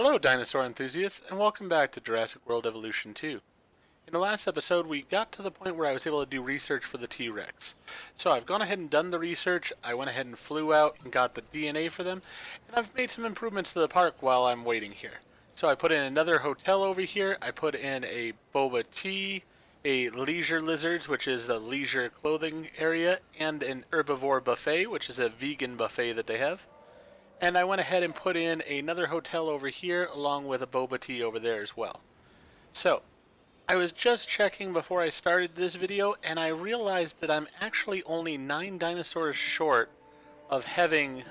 Hello dinosaur enthusiasts, and welcome back to Jurassic World Evolution 2. In the last episode we got to the point where I was able to do research for the T-Rex. So I've gone ahead and done the research, I went ahead and flew out and got the DNA for them, and I've made some improvements to the park while I'm waiting here. So I put in another hotel over here, I put in a boba tea, a leisure lizards, which is a leisure clothing area, and an herbivore buffet, which is a vegan buffet that they have. And I went ahead and put in another hotel over here along with a boba tea over there as well. So, I was just checking before I started this video and I realized that I'm actually only 9 dinosaurs short of having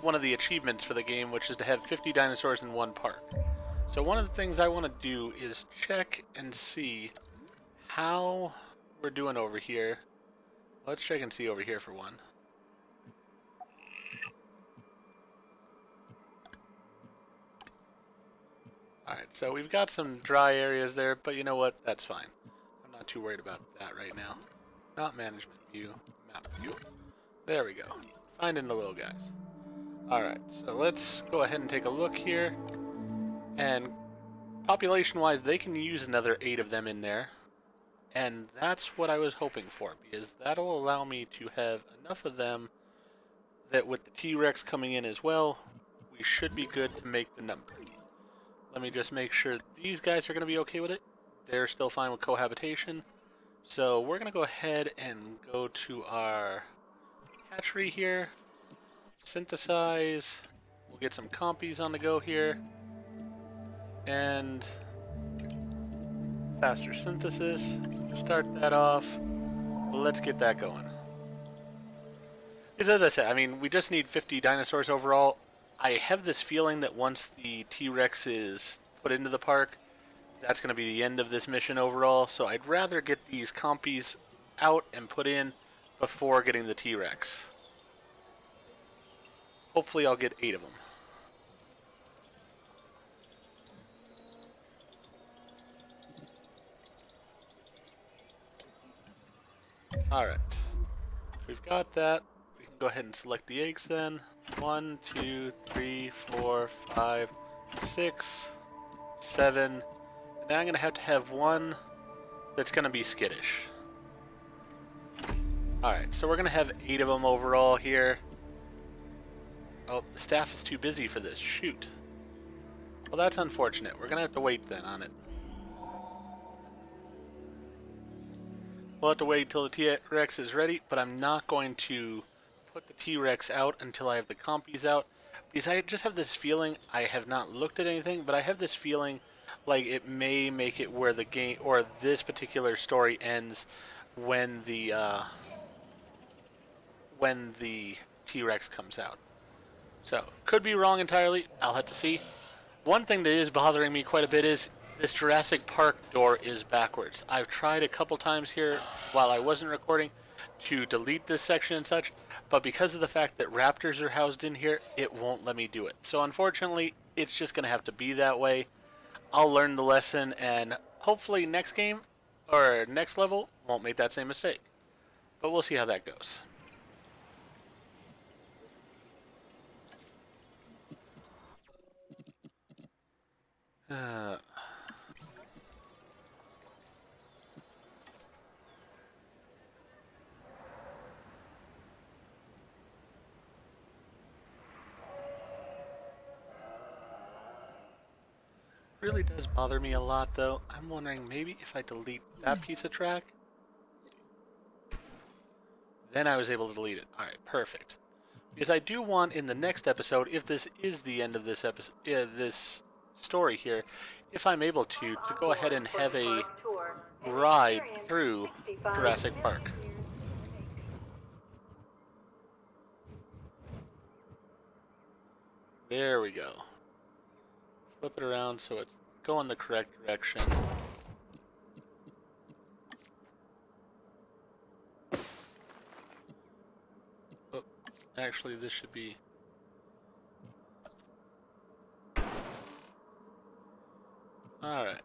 one of the achievements for the game, which is to have 50 dinosaurs in one park. So one of the things I want to do is check and see how we're doing over here. Let's check and see over here for one. Alright, so we've got some dry areas there, but you know what? That's fine. I'm not too worried about that right now. Not management view, map view. There we go. Finding the little guys. Alright, so let's go ahead and take a look here. And population-wise, they can use another 8 of them in there. And that's what I was hoping for, because that'll allow me to have enough of them that with the T-Rex coming in as well, we should be good to make the number. Let me just make sure these guys are going to be okay with it. They're still fine with cohabitation. So we're going to go ahead and go to our hatchery here. Synthesize. We'll get some compies on the go here. And faster synthesis. Start that off. Let's get that going. Because as I said, I mean, we just need 50 dinosaurs overall. I have this feeling that once the T-Rex is put into the park, that's going to be the end of this mission overall, so I'd rather get these compies out and put in before getting the T-Rex. Hopefully I'll get 8 of them. Alright, we've got that. We can go ahead and select the eggs then. 1, 2, 3, 4, 5, 6, 7. And now I'm going to have one that's going to be skittish. Alright, so we're going to have 8 of them overall here. Oh, the staff is too busy for this. Shoot. Well, that's unfortunate. We're going to have to wait then on it. We'll have to wait till the T-Rex is ready, but I'm not going to put the T-Rex out until I have the compies out, because I just have this feeling, I have not looked at anything, but I have this feeling like it may make it where the game, or this particular story ends when the T-Rex comes out. So, could be wrong entirely, I'll have to see. One thing that is bothering me quite a bit is this Jurassic Park door is backwards. I've tried a couple times here while I wasn't recording to delete this section and such, but because of the fact that raptors are housed in here, it won't let me do it. So unfortunately, it's just going to have to be that way. I'll learn the lesson, and hopefully next game, or next level, won't make that same mistake. But we'll see how that goes. Really does bother me a lot though. I'm wondering maybe if I delete that piece of track, then I was able to delete it. Alright, perfect. Because I do want in the next episode, if this is the end of this episode, this story here, if I'm able to go ahead and have a ride through Jurassic Park. There we go. Flip it around so it's going the correct direction. Oh, actually this should be... Alright.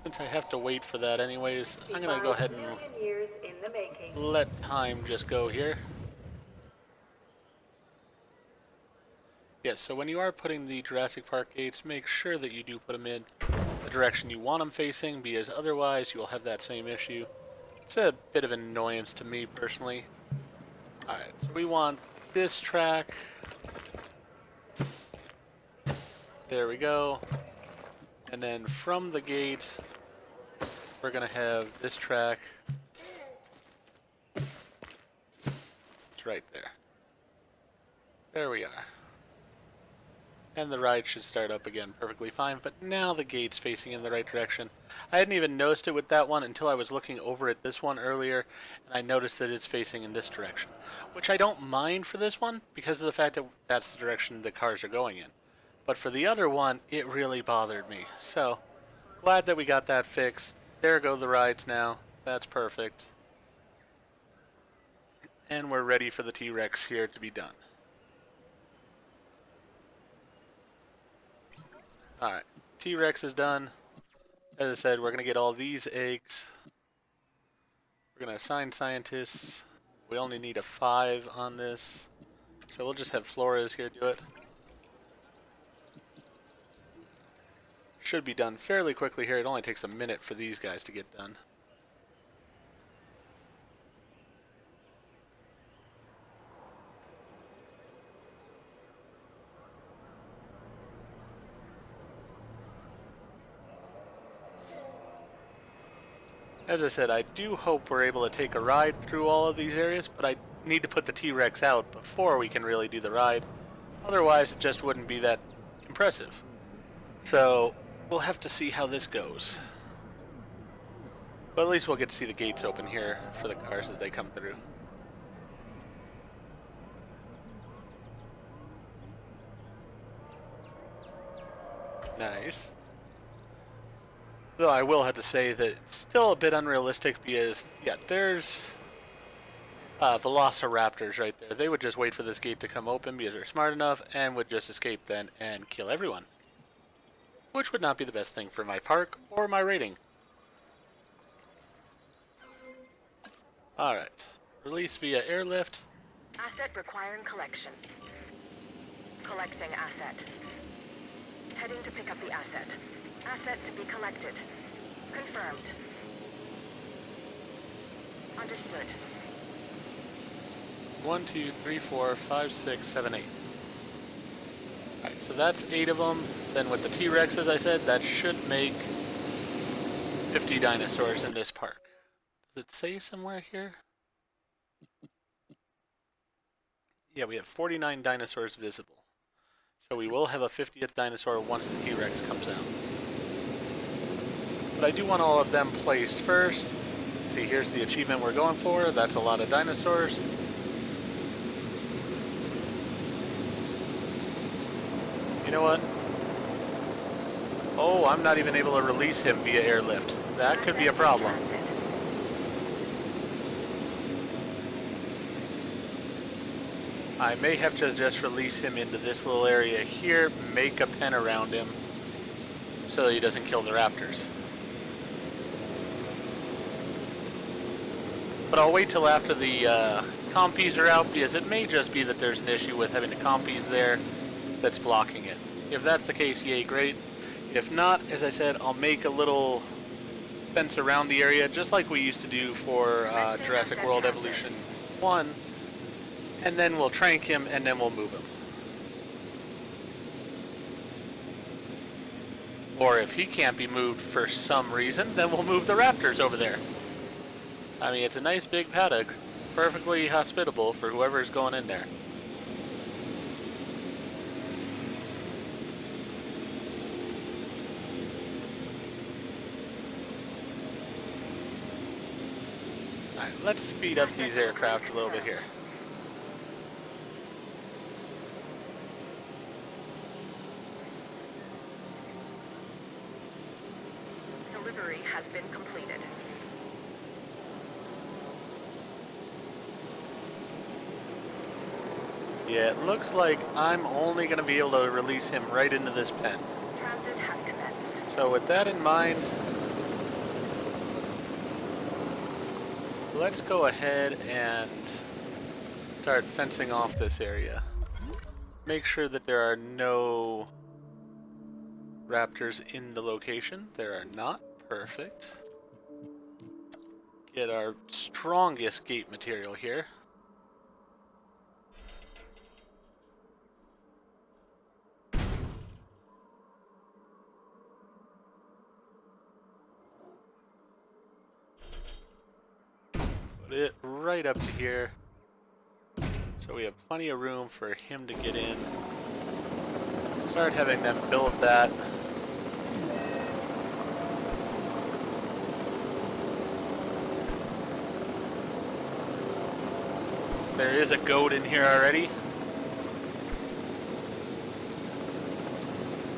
Since I have to wait for that anyways, I'm gonna go ahead and let time just go here. Yes, so when you are putting the Jurassic Park gates, make sure that you do put them in the direction you want them facing, because otherwise you'll have that same issue. It's a bit of an annoyance to me personally. Alright, so we want this track. There we go. And then from the gate, we're going to have this track. It's right there. There we are. And the ride should start up again perfectly fine, but now the gate's facing in the right direction. I hadn't even noticed it with that one until I was looking over at this one earlier, and I noticed that it's facing in this direction. Which I don't mind for this one, because of the fact that that's the direction the cars are going in. But for the other one, it really bothered me. So, glad that we got that fixed. There go the rides now. That's perfect. And we're ready for the T-Rex here to be done. Alright, T-Rex is done. As I said, we're going to get all these eggs. We're going to assign scientists. We only need a 5 on this. So we'll just have Flores here do it. Should be done fairly quickly here. It only takes a minute for these guys to get done. As I said, I do hope we're able to take a ride through all of these areas, but I need to put the T-Rex out before we can really do the ride. Otherwise, it just wouldn't be that impressive. So, we'll have to see how this goes. But at least we'll get to see the gates open here for the cars as they come through. Nice. Though I will have to say that it's still a bit unrealistic because, yeah, there's velociraptors right there. They would just wait for this gate to come open because they're smart enough and would just escape then and kill everyone. Which would not be the best thing for my park or my rating. Alright. Release via airlift. Asset requiring collection. Collecting asset. Heading to pick up the asset. Asset to be collected. Confirmed. Understood. 1, 2, 3, 4, 5, 6, 7, 8. Alright, so that's 8 of them. Then with the T-Rex, as I said, that should make 50 dinosaurs in this park. Does it say somewhere here? Yeah, we have 49 dinosaurs visible. So we will have a 50th dinosaur once the T-Rex comes out. But I do want all of them placed first. See, here's the achievement we're going for. That's a lot of dinosaurs. You know what? Oh, I'm not even able to release him via airlift. That could be a problem. I may have to just release him into this little area here, make a pen around him, so that he doesn't kill the raptors. But I'll wait till after the compies are out, because it may just be that there's an issue with having the compies there that's blocking it. If that's the case, yay, great. If not, as I said, I'll make a little fence around the area, just like we used to do for Jurassic World Evolution 1, and then we'll trank him, and then we'll move him. Or if he can't be moved for some reason, then we'll move the raptors over there. I mean, it's a nice big paddock, perfectly hospitable for whoever's going in there. Alright, let's speed up these aircraft a little bit here. Delivery has been completed. Yeah, it looks like I'm only going to be able to release him right into this pen. Transit has commenced. So with that in mind, let's go ahead and start fencing off this area. Make sure that there are no raptors in the location. There are not. Perfect. Get our strongest gate material here. Put it right up to here. So we have plenty of room for him to get in. Start having them build that. There is a goat in here already.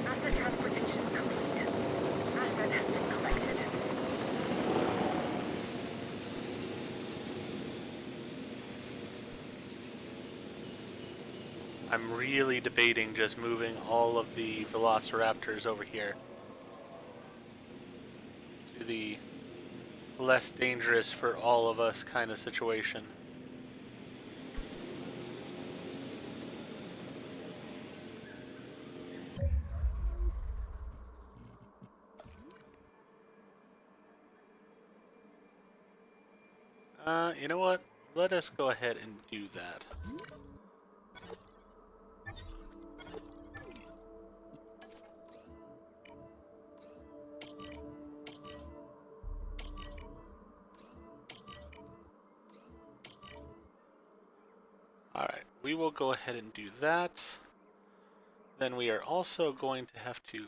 Asset transportation complete. Asset has been collected. I'm really debating just moving all of the velociraptors over here to the less dangerous for all of us kind of situation. You know what? Let us go ahead and do that. Alright, we will go ahead and do that. Then we are also going to have to...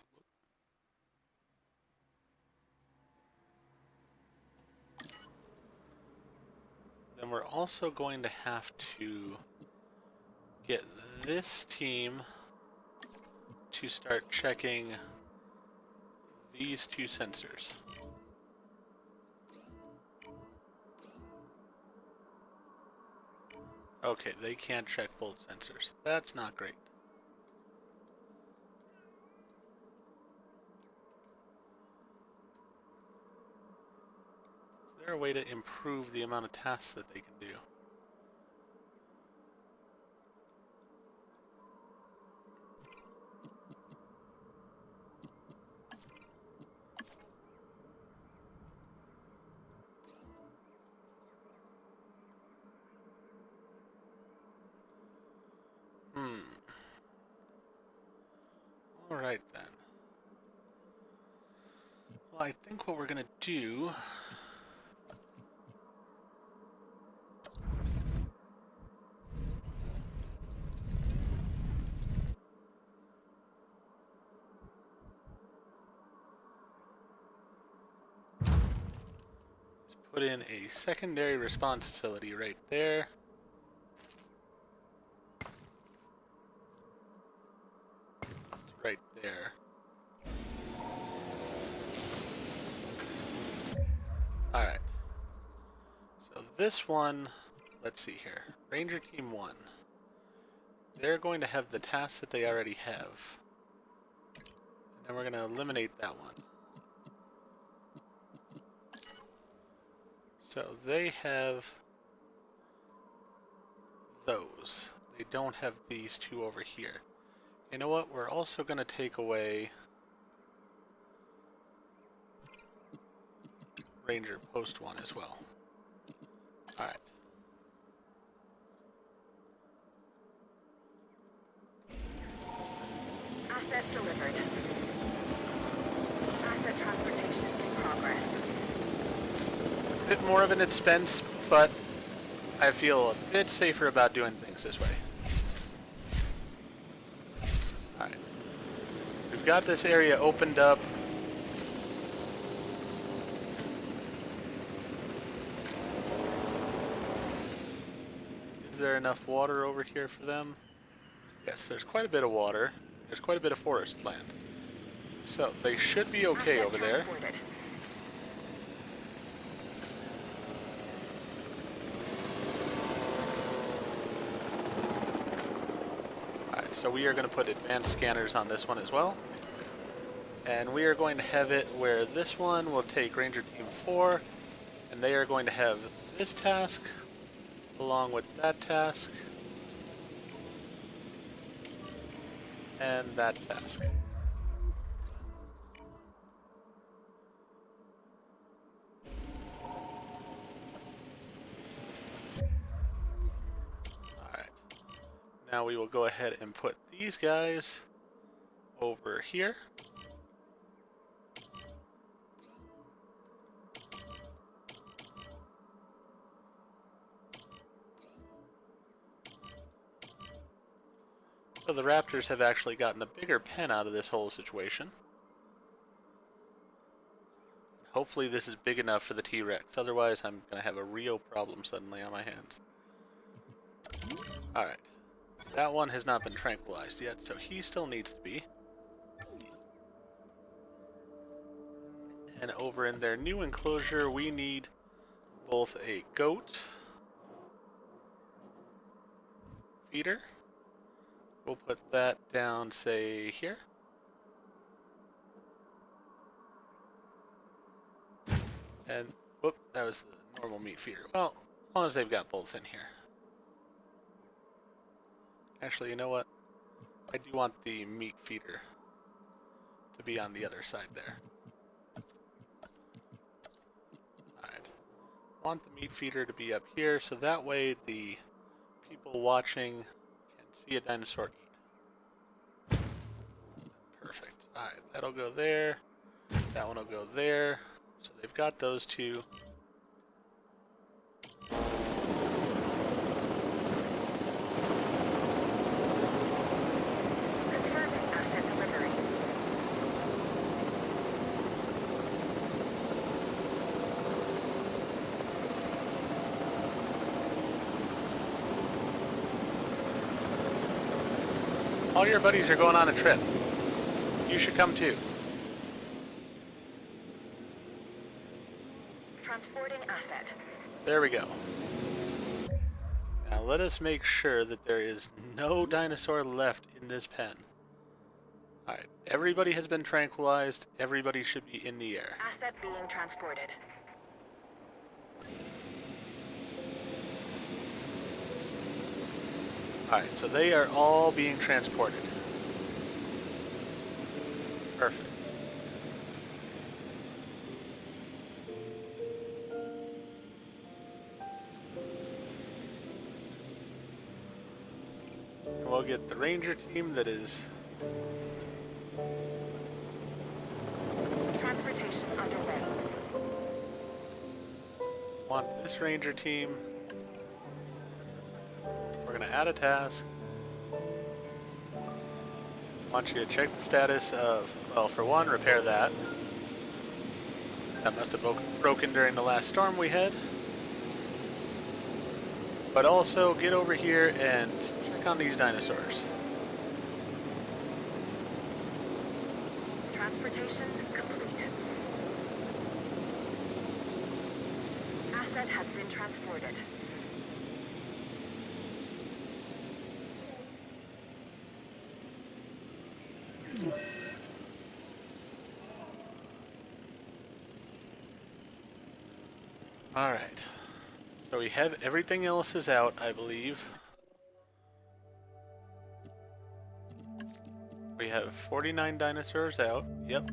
Then we're also going to have to get this team to start checking these two sensors. Okay, they can't check both sensors. That's not great. Is there a way to improve the amount of tasks that they can do? Alright then. Well, I think what we're gonna do... is put in a secondary response facility right there. Right there. Alright. So this one, let's see here. Ranger Team 1. They're going to have the tasks that they already have. And then we're going to eliminate that one. So they have those. They don't have these two over here. You know what? We're also going to take away Ranger Post 1 as well. Alright. Asset delivered. Asset transportation in progress. A bit more of an expense, but I feel a bit safer about doing things this way. Alright. We've got this area opened up. Is there enough water over here for them? Yes, there's quite a bit of water. There's quite a bit of forest land. So they should be okay over there. Alright, so we are going to put advanced scanners on this one as well. And we are going to have it where this one will take Ranger Team 4, and they are going to have this task along with that task. and that task. Alright. Now we will go ahead and put these guys over here. So the raptors have actually gotten a bigger pen out of this whole situation. Hopefully this is big enough for the T-Rex, otherwise I'm going to have a real problem suddenly on my hands. Alright. That one has not been tranquilized yet, so he still needs to be. And over in their new enclosure, we need both a goat feeder. We'll put that down, say, here. And, whoop, that was the normal meat feeder. Well, as long as they've got both in here. Actually, you know what? I do want the meat feeder to be on the other side there. Alright. Want the meat feeder to be up here, so that way the people watching can see a dinosaur eat. Perfect. Alright, that'll go there. That one will go there. So they've got those two. Confirming asset delivery. All your buddies are going on a trip. You should come too. Transporting asset. There we go. Now let us make sure that there is no dinosaur left in this pen. Alright, everybody has been tranquilized. Everybody should be in the air. Asset being transported. Alright, so they are all being transported. Perfect. And we'll get the ranger team that is... Transportation underway. Want this ranger team. We're going to add a task. Want you to check the status of, well, for one, repair that. That must have broken during the last storm we had. But also get over here and check on these dinosaurs. Transportation complete. Asset has been transported. Alright. So we have everything else is out, I believe. We have 49 dinosaurs out. Yep.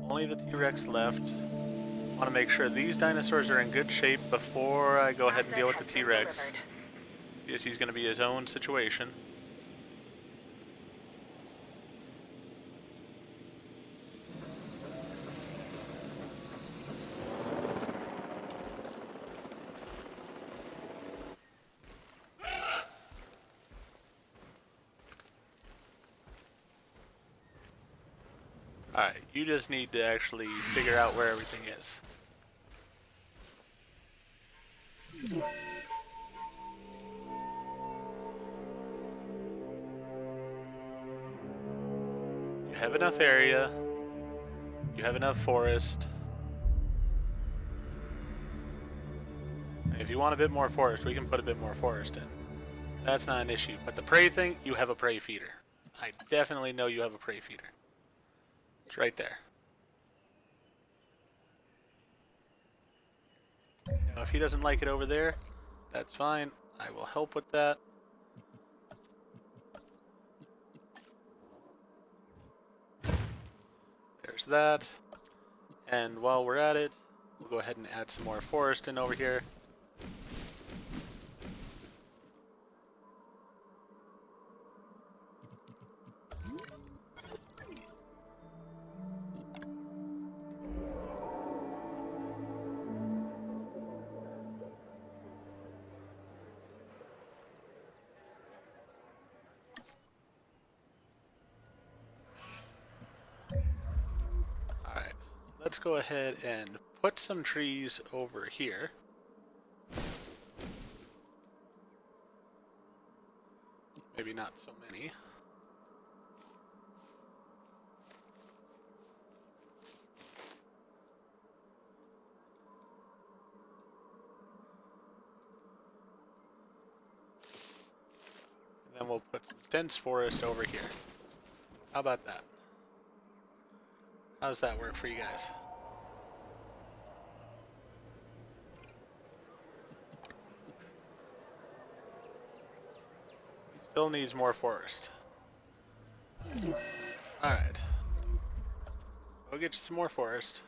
Only the T-Rex left. Want to make sure these dinosaurs are in good shape before I go ahead and deal with the T-Rex. Because he's going to be his own situation. Alright, you just need to actually figure out where everything is. You have enough area. You have enough forest. If you want a bit more forest, we can put a bit more forest in. That's not an issue. But the prey thing, you have a prey feeder. I definitely know you have a prey feeder. It's right there. Now, if he doesn't like it over there, that's fine. I will help with that. There's that. And while we're at it, we'll go ahead and add some more forest in over here. Alright, let's go ahead and put some trees over here. Maybe not so many. And then we'll put some dense forest over here. How about that? How does that work for you guys? Still needs more forest. Alright. Go get you some more forest.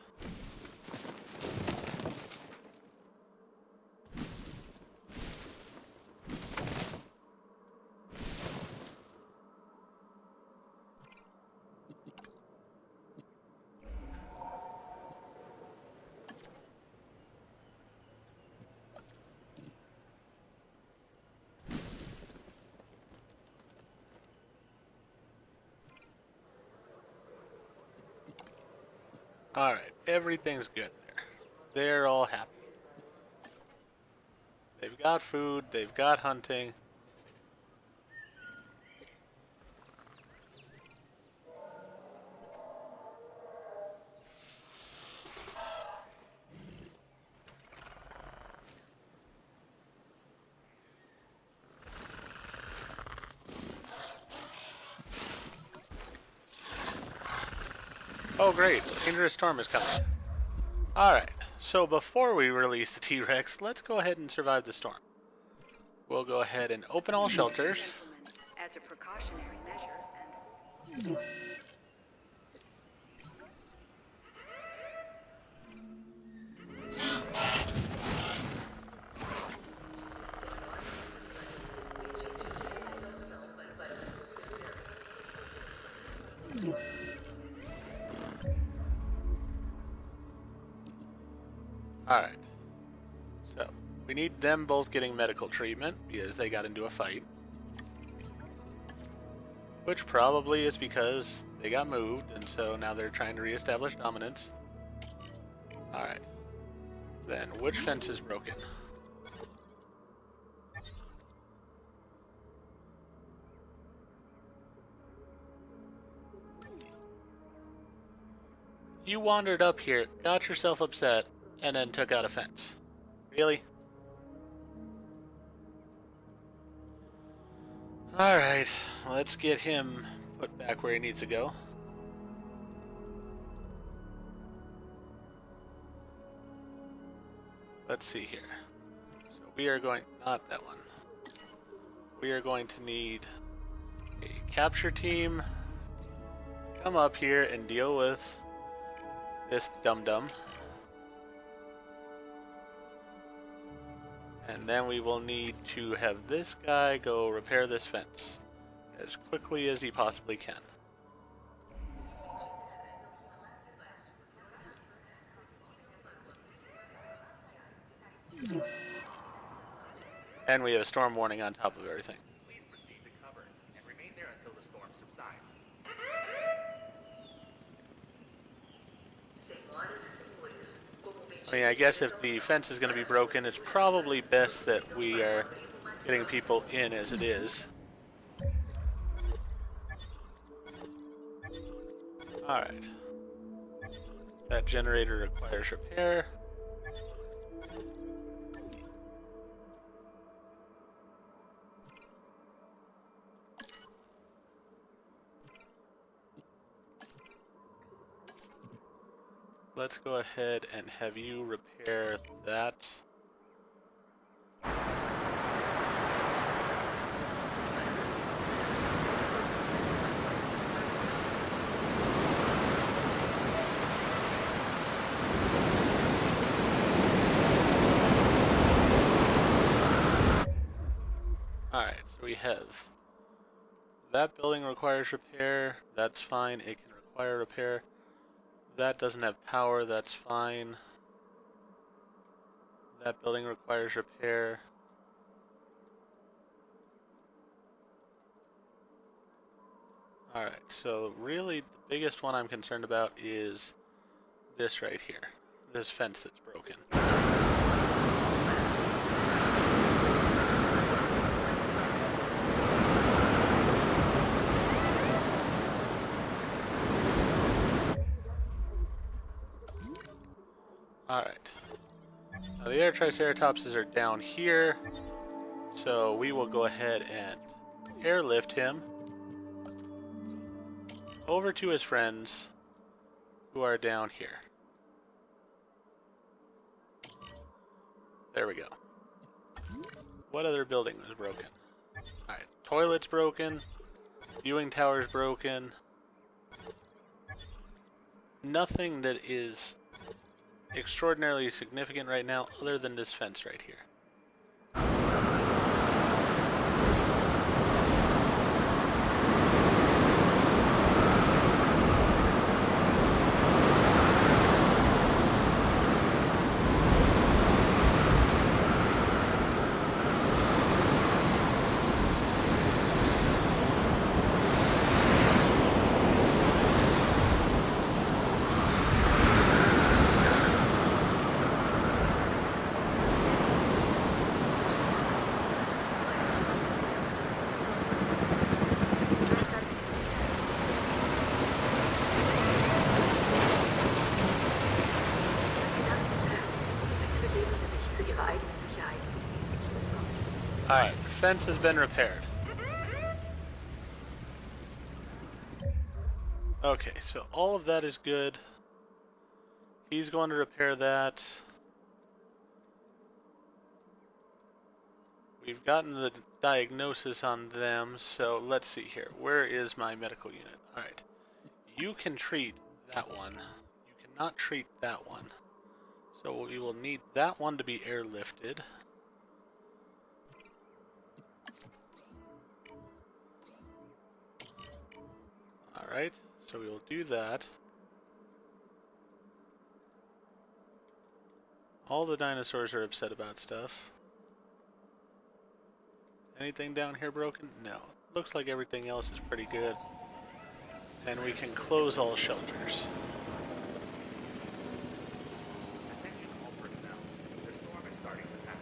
Alright, everything's good there. They're all happy. They've got food, they've got hunting. Oh great, dangerous storm is coming. Alright, so before we release the T-Rex, let's go ahead and survive the storm. We'll go ahead and open all shelters. As a precautionary measure, and Alright. So, we need them both getting medical treatment because they got into a fight. Which probably is because they got moved, and so now they're trying to reestablish dominance. Alright. Then, which fence is broken? You wandered up here, got yourself upset, and then took out a fence. Really? Alright, let's get him put back where he needs to go. Let's see here. So we are going, not that one. We are going to need a capture team. Come up here and deal with this dum-dum. And then we will need to have this guy go repair this fence as quickly as he possibly can. And we have a storm warning on top of everything. Please proceed to cover and remain there until the storm subsides. I mean, I guess if the fence is going to be broken, it's probably best that we are getting people in as it is. Alright. That generator requires repair. Let's go ahead and have you repair that. Alright, so we have that building requires repair. That's fine. It can require repair. That doesn't have power. That's fine. That building requires repair. Alright, so really the biggest one I'm concerned about is this right here. This fence that's broken. Alright. Now the air triceratopses are down here, so we will go ahead and airlift him over to his friends who are down here. There we go. What other building was broken? Alright, toilet's broken, viewing tower's broken. Nothing that is extraordinarily significant right now other than this fence right here. Alright, the fence has been repaired. Okay, so all of that is good. He's going to repair that. We've gotten the diagnosis on them, so let's see here. Where is my medical unit? Alright. You can treat that one. You cannot treat that one. So we will need that one to be airlifted. Alright, so we will do that. All the dinosaurs are upset about stuff. Anything down here broken? No. Looks like everything else is pretty good. And we can close all shelters. Attention all personnel. The storm is starting to pass.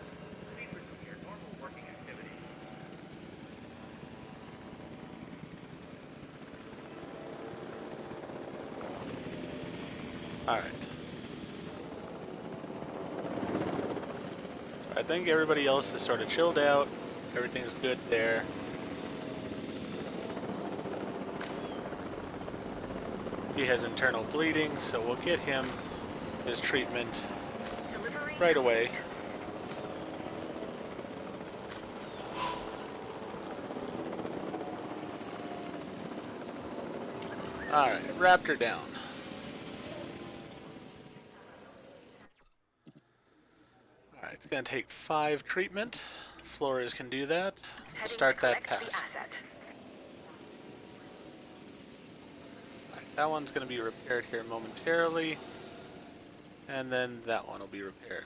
Please resume your normal working activity. Alright. So I think everybody else is sort of chilled out. Everything's good there. He has internal bleeding, so we'll get him his treatment right away. Alright, Raptor down. Alright, it's gonna take 5 treatment. Flores can do that. We'll start that pass. Alright, that one's gonna be repaired here momentarily. And then that one will be repaired.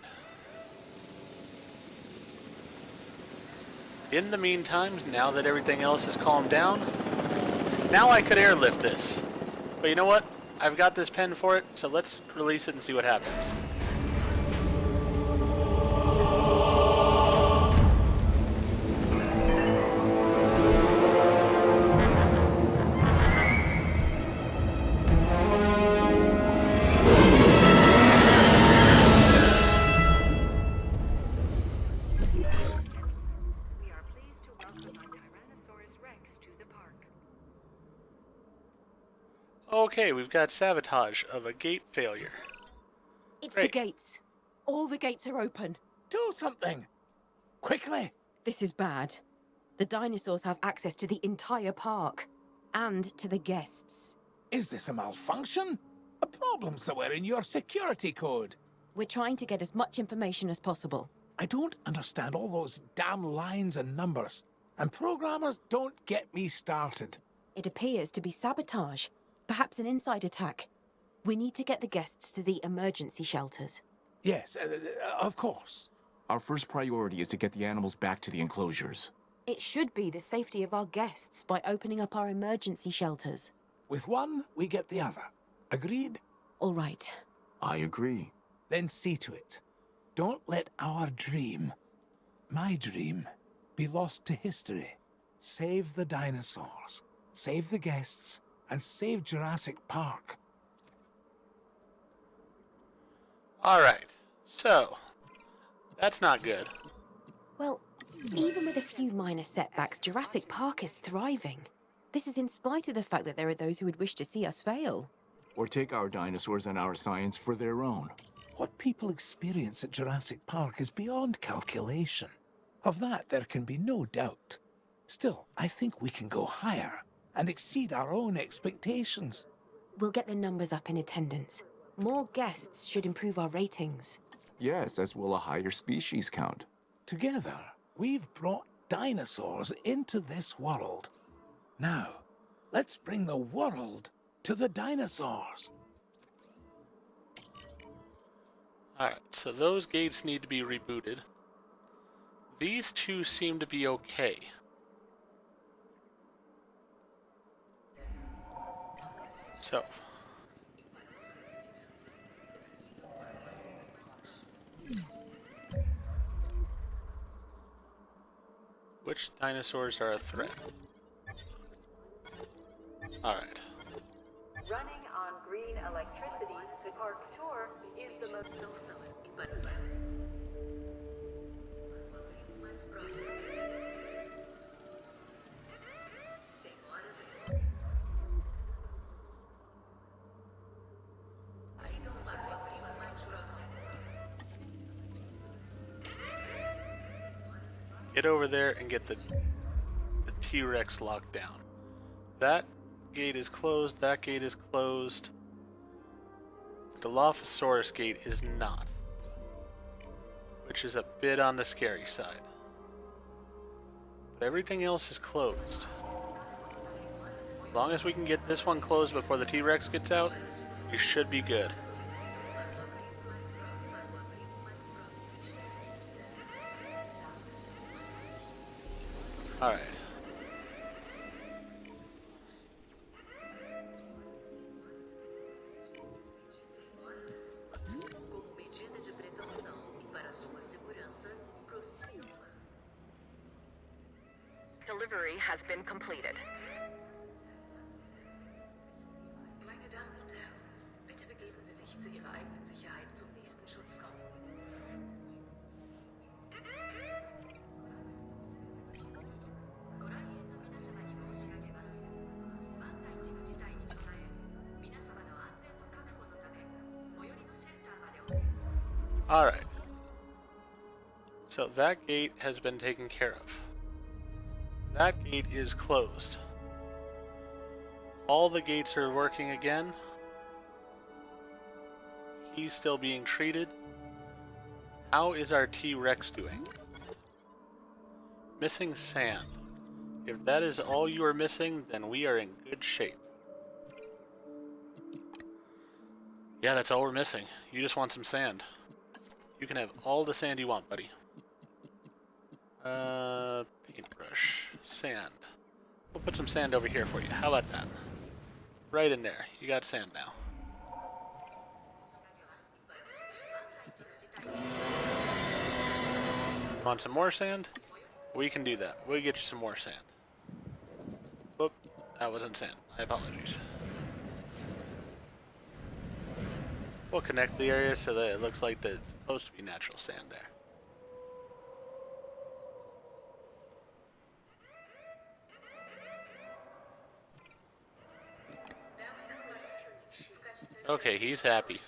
In the meantime, now that everything else has calmed down, now I could airlift this. But you know what? I've got this pen for it, so let's release it and see what happens. We are pleased to welcome our Tyrannosaurus Rex to the park. Okay, we've got sabotage of a gate failure. It's Great. the gates. All the gates are open. Do something! Quickly! This is bad. The dinosaurs have access to the entire park. And to the guests. Is this a malfunction? A problem somewhere in your security code? We're trying to get as much information as possible. I don't understand all those damn lines and numbers. And programmers, don't get me started. It appears to be sabotage, perhaps an inside attack. We need to get the guests to the emergency shelters. Yes, of course. Our first priority is to get the animals back to the enclosures. It should be the safety of our guests by opening up our emergency shelters. With one, we get the other. Agreed? All right. I agree. Then see to it. Don't let our dream, my dream, be lost to history. Save the dinosaurs, save the guests, and save Jurassic Park. Alright, so, that's not good. Well, even with a few minor setbacks, Jurassic Park is thriving. This is in spite of the fact that there are those who would wish to see us fail. Or take our dinosaurs and our science for their own. What people experience at Jurassic Park is beyond calculation. Of that, there can be no doubt. Still, I think we can go higher and exceed our own expectations. We'll get the numbers up in attendance. More guests should improve our ratings. Yes, as will a higher species count. Together, we've brought dinosaurs into this world. Now, let's bring the world to the dinosaurs. Alright, so those gates need to be rebooted. These two seem to be okay. So. Which dinosaurs are a threat? Alright. Running on green electricity, the park tour is the most... Get over there and get the T-Rex locked down. That gate is closed, that gate is closed. The Dilophosaurus gate is not. Which is a bit on the scary side. But everything else is closed. As long as we can get this one closed before the T-Rex gets out, we should be good. Alright. Delivery has been completed. Meine Damen und Herren, bitte begeben Sie sich zu Ihrer eigenen Sicherheit zum nächsten Schutzraum. Alright. So that gate has been taken care of. That gate is closed. All the gates are working again. He's still being treated. How is our T-Rex doing? Missing sand. If that is all you are missing, then we are in good shape. Yeah, that's all we're missing. You just want some sand. You can have all the sand you want, buddy. Paintbrush. Sand. We'll put some sand over here for you. How about that? Right in there. You got sand now. Want some more sand? We can do that. We'll get you some more sand. Whoop. That wasn't sand. My apologies. We'll connect the area so that it looks like there's supposed to be natural sand there. Okay, he's happy.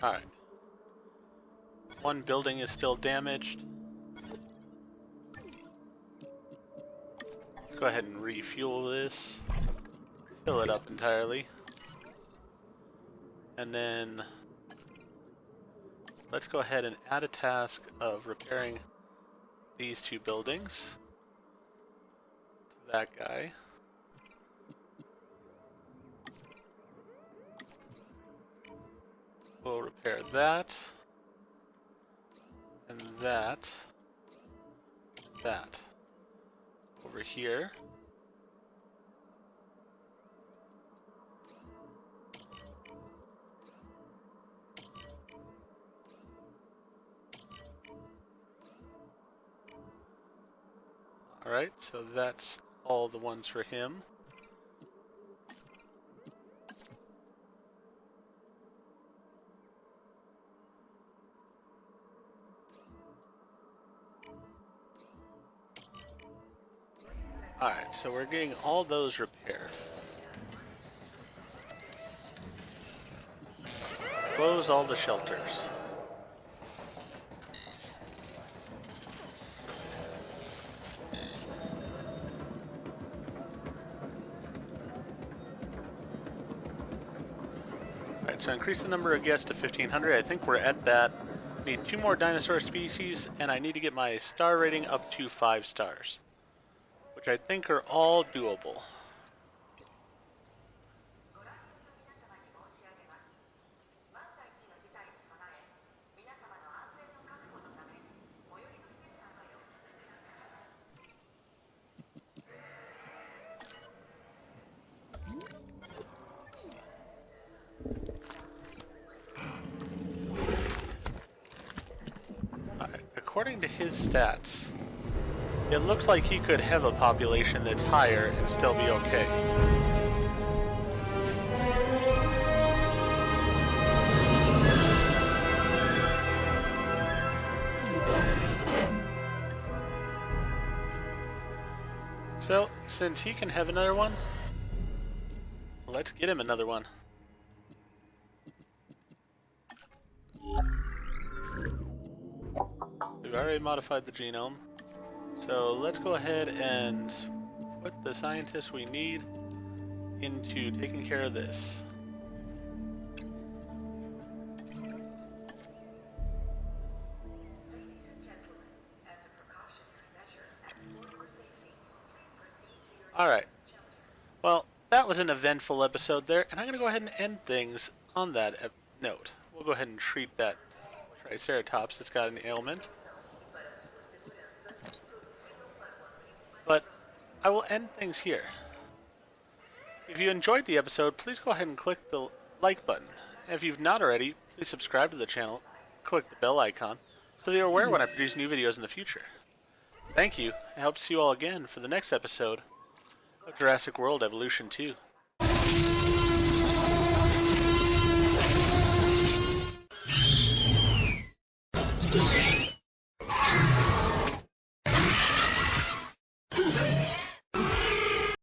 Alright. One building is still damaged. Let's go ahead and refuel this. fill it up entirely. And then let's go ahead and add a task of repairing these two buildings to that guy. We'll repair that, and that, that. Over here. Alright, so that's all the ones for him. Alright, so we're getting all those repaired. Close all the shelters. Alright, so increase the number of guests to 1,500. I think we're at that. Need 2 more dinosaur species, and I need to get my star rating up to 5 stars. Which I think are all doable. According to his stats, it looks like he could have a population that's higher and still be okay. So, since he can have another one, let's get him another one. We've already modified the genome. So let's go ahead and put the scientists we need into taking care of this. Alright. Well, that was an eventful episode there, and I'm going to go ahead and end things on that note. We'll go ahead and treat that Triceratops that's got an ailment. But I will end things here. If you enjoyed the episode, please go ahead and click the like button. And if you've not already, please subscribe to the channel, click the bell icon, so that you're aware when I produce new videos in the future. Thank you. I hope to see you all again for the next episode of Jurassic World Evolution 2.